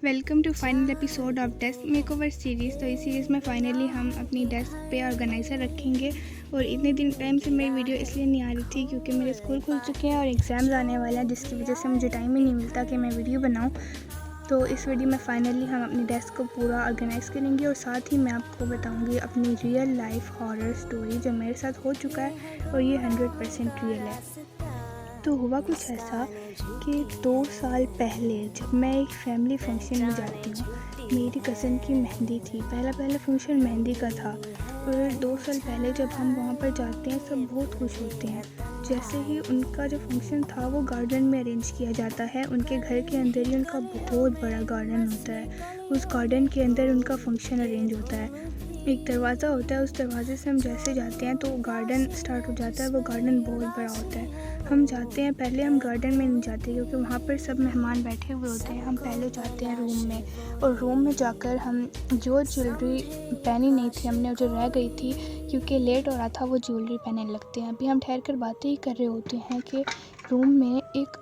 Welcome to final episode of desk makeover series. तो इस series में फाइनली हम अपनी डेस्क पे ऑर्गेनाइज़र रखेंगे। और इतने दिन टाइम से मेरी वीडियो इसलिए नहीं आ रही थी क्योंकि मेरे स्कूल खुल चुके हैं और एग्ज़ाम्स आने वाले हैं, जिसकी वजह से मुझे टाइम ही नहीं मिलता कि मैं वीडियो बनाऊँ। तो इस वीडियो में फाइनली हम अपनी डेस्क को पूरा ऑर्गेनाइज़ करेंगे और साथ ही मैं आपको बताऊँगी अपनी रियल लाइफ हॉरर स्टोरी जो मेरे साथ हो चुका है और ये 100% रियल है। तो हुआ कुछ ऐसा कि 2 साल पहले जब मैं एक फैमिली फंक्शन में जाती हूँ, मेरी कज़न की मेहंदी थी। पहला फंक्शन मेहंदी का था। और 2 साल पहले जब हम वहाँ पर जाते हैं सब बहुत खुश होते हैं। जैसे ही उनका जो फंक्शन था वो गार्डन में अरेंज किया जाता है। उनके घर के अंदर ही उनका बहुत बड़ा गार्डन होता है। उस गार्डन के अंदर उनका फंक्शन अरेंज होता है। एक दरवाज़ा होता है, उस दरवाजे से हम जैसे जाते हैं तो गार्डन स्टार्ट हो जाता है। वो गार्डन बहुत बड़ा होता है। हम जाते हैं, पहले हम गार्डन में नहीं जाते क्योंकि वहाँ पर सब मेहमान बैठे हुए होते हैं। हम पहले जाते हैं रूम में, और रूम में जाकर हम जो ज्वेलरी पहनी नहीं थी हमने, जो रह गई थी क्योंकि लेट हो रहा था, वो ज्वेलरी पहनने लगते हैं। अभी हम ठहर कर बातें ही कर रहे होते हैं कि रूम में एक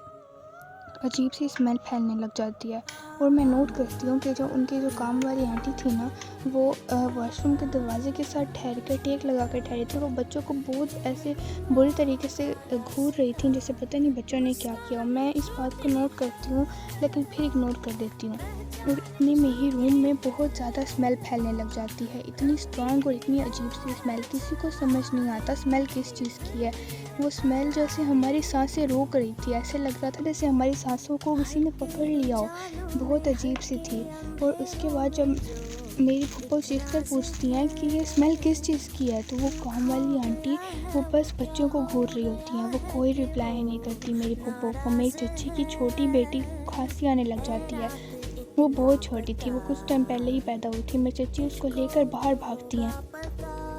अजीब सी स्मेल फैलने लग जाती है। और मैं नोट करती हूँ कि जो उनकी जो काम वाली आंटी थी ना, वो वॉशरूम के दरवाजे के साथ ठहर कर टेक लगा कर ठहरी थी। वो बच्चों को बहुत ऐसे बुरी तरीके से घूर रही थी जैसे पता नहीं बच्चों ने क्या किया। मैं इस बात को नोट करती हूँ लेकिन फिर इग्नोर कर देती हूँ। और इतने में ही रूम में बहुत ज़्यादा स्मेल फैलने लग जाती है, इतनी स्ट्रॉन्ग और इतनी अजीब सी स्मेल। किसी को समझ नहीं आता स्मेल किस चीज़ की है। वो स्मेल जैसे हमारी सांसें रोक रही थी, ऐसे लग रहा था जैसे हमारी सांसों को किसी ने पकड़ लिया हो। बहुत अजीब सी थी। और उसके बाद जब मेरी फूफो चीख कर पूछती हैं कि ये स्मेल किस चीज़ की है, तो वो काम वाली आंटी वो बस बच्चों को घूर रही होती हैं। वो कोई रिप्लाई नहीं करती मेरी फूफो को। मेरी चच्ची की छोटी बेटी को खांसी आने लग जाती है। वो बहुत छोटी थी, वो कुछ टाइम पहले ही पैदा हुई थी। मेरी चच्ची उसको लेकर बाहर भागती हैं।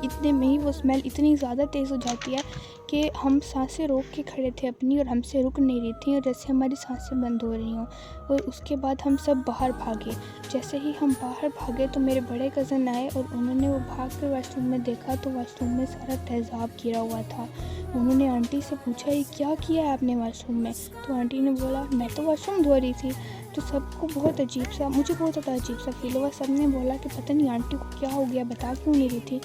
इतने में ही वो स्मेल इतनी ज़्यादा तेज़ हो जाती है कि हम सांसें रोक के खड़े थे अपनी, और हमसे रुक नहीं रही थी, और जैसे हमारी सांसें बंद हो रही हों। और उसके बाद हम सब बाहर भागे। जैसे ही हम बाहर भागे तो मेरे बड़े कज़न आए और उन्होंने वो भाग कर वाशरूम में देखा तो वाशरूम में सारा तेज़ाब गिरा हुआ था। उन्होंने आंटी से पूछा ये क्या किया है आपने वाशरूम में? तो आंटी ने बोला मैं तो वाशरूम धो रही थी। तो सबको बहुत अजीब सा, मुझे बहुत ज़्यादा अजीब सा फील हुआ। सब ने बोला कि पता नहीं आंटी को क्या हो गया, बता क्यों नहीं रही थी।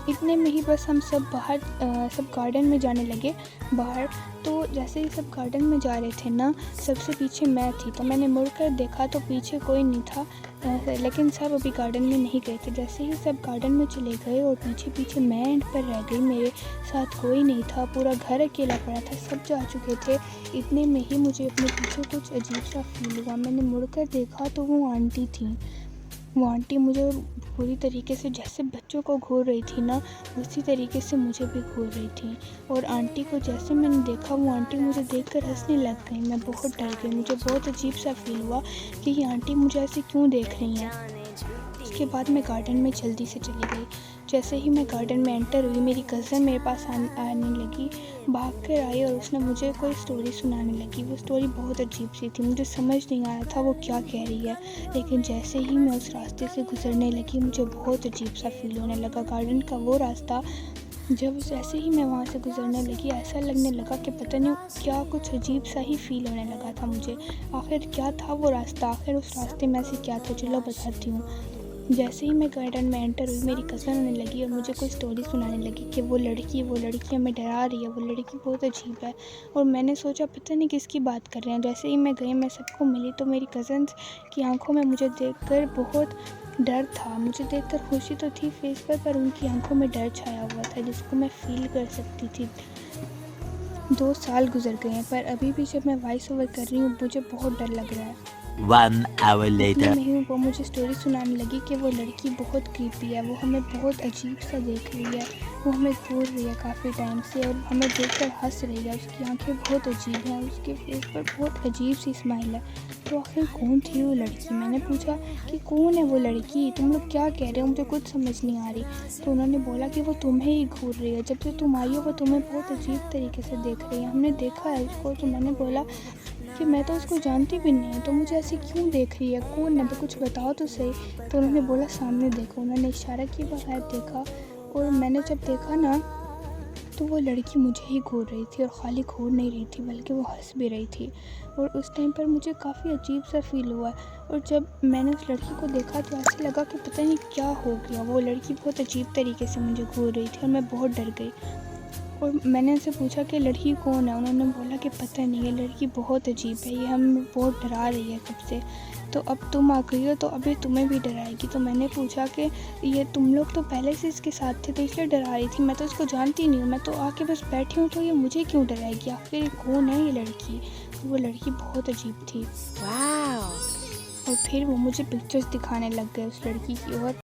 इतने में ही बस हम सब बाहर सब गार्डन में जाने लगे बाहर। तो जैसे ही सब गार्डन में जा रहे थे ना, सबसे पीछे मैं थी। तो मैंने मुड़कर देखा तो पीछे कोई नहीं था, लेकिन सब अभी गार्डन में नहीं गए थे। जैसे ही सब गार्डन में चले गए और पीछे मैं एंड पर रह गई, मेरे साथ कोई नहीं था, पूरा घर अकेला पड़ा था, सब जा चुके थे। इतने में ही मुझे अपने पीछे कुछ अजीब सा फील हुआ। मैंने मुड़कर देखा तो वो आंटी थी। वो आंटी मुझे पूरी तरीके से जैसे बच्चों को घूर रही थी ना, उसी तरीके से मुझे भी घूर रही थी। और आंटी को जैसे मैंने देखा, वो आंटी मुझे देखकर हंसने लग गई। मैं बहुत डर गई, मुझे बहुत अजीब सा फील हुआ कि ये आंटी मुझे ऐसे क्यों देख रही हैं। उसके बाद मैं गार्डन में जल्दी से चली गई। जैसे ही मैं गार्डन में एंटर हुई, मेरी कज़न मेरे पास आने लगी, भाग कर आई और उसने मुझे कोई स्टोरी सुनाने लगी। वो स्टोरी बहुत अजीब सी थी, मुझे समझ नहीं आ रहा था वो क्या कह रही है। लेकिन जैसे ही मैं उस रास्ते से गुजरने लगी, मुझे बहुत अजीब सा फील होने लगा। गार्डन का वो रास्ता, जब जैसे ही मैं वहाँ से गुजरने लगी, ऐसा लगने लगा कि पता नहीं क्या, कुछ अजीब सा ही फील होने लगा था मुझे। आखिर क्या था वो रास्ता, आखिर उस रास्ते में से क्या था, चलो बताती हूँ। जैसे ही मैं गार्डन में एंटर हुई, मेरी कज़न आने लगी और मुझे कोई स्टोरी सुनाने लगी कि वो लड़की हमें डरा रही है, वो लड़की बहुत अजीब है। और मैंने सोचा पता नहीं किसकी बात कर रहे हैं। जैसे ही मैं गई, मैं सबको मिली तो मेरी कज़न की आंखों में मुझे देखकर बहुत डर था। मुझे देखकर खुशी तो थी फेस पर उनकी आंखों में डर छाया हुआ था जिसको मैं फ़ील कर सकती थी। 2 साल गुजर गए हैं पर अभी भी जब मैं वॉइस ओवर कर रही हूँ मुझे बहुत डर लग रहा है। 1 hour इतने later. में ही वो मुझे स्टोरी सुनाने लगी कि वो लड़की बहुत क्रीपी है, वो हमें बहुत अजीब सा देख रही है, वो हमें घूर रही है काफ़ी टाइम से और हमें देखकर हंस रही है। उसकी आंखें बहुत अजीब हैं, उसके फेस पर बहुत अजीब सी स्माइल है। तो आखिर कौन थी वो लड़की? मैंने पूछा कि कौन है वो लड़की, तुम लोग क्या कह रहे हो, मुझे कुछ समझ नहीं आ रही। तो उन्होंने बोला कि वो तुम्हें ही घूर रही है, जब से तुम आई हो वो तुम्हें बहुत अजीब तरीके से देख रही है, हमने देखा है उसको। तो मैंने बोला कि मैं तो उसको जानती भी नहीं, तो मुझे ऐसे क्यों देख रही है, कौन है, तो कुछ बताओ तो सही। तो उन्होंने बोला सामने देखो। उन्होंने इशारा किया, बाहर देखा। और मैंने जब देखा ना, तो तो वो लड़की मुझे ही घूर रही थी, और खाली घूर नहीं रही थी बल्कि वो हंस भी रही थी। और उस टाइम पर मुझे काफ़ी अजीब सा फ़ील हुआ, और जब मैंने उस लड़की को देखा तो ऐसे लगा कि पता नहीं क्या हो गया। वो लड़की बहुत अजीब तरीके से मुझे घूर रही थी और मैं बहुत डर गई। और मैंने उनसे पूछा कि लड़की कौन है। उन्होंने बोला कि पता नहीं, ये लड़की बहुत अजीब है, ये हमें बहुत डरा रही है कब से। तो अब तुम आ गई हो तो अभी तुम्हें भी डराएगी। तो मैंने पूछा कि ये तुम लोग तो पहले से इसके साथ थे तो इसलिए डरा रही थी, मैं तो इसको जानती नहीं हूँ, मैं तो आके बस बैठी हूँ, तो ये मुझे क्यों डराएगी, आखिर कौन है ये लड़की। तो वो लड़की बहुत अजीब थी। वाह! और फिर वो मुझे पिक्चर्स दिखाने लग गए उस लड़की की, और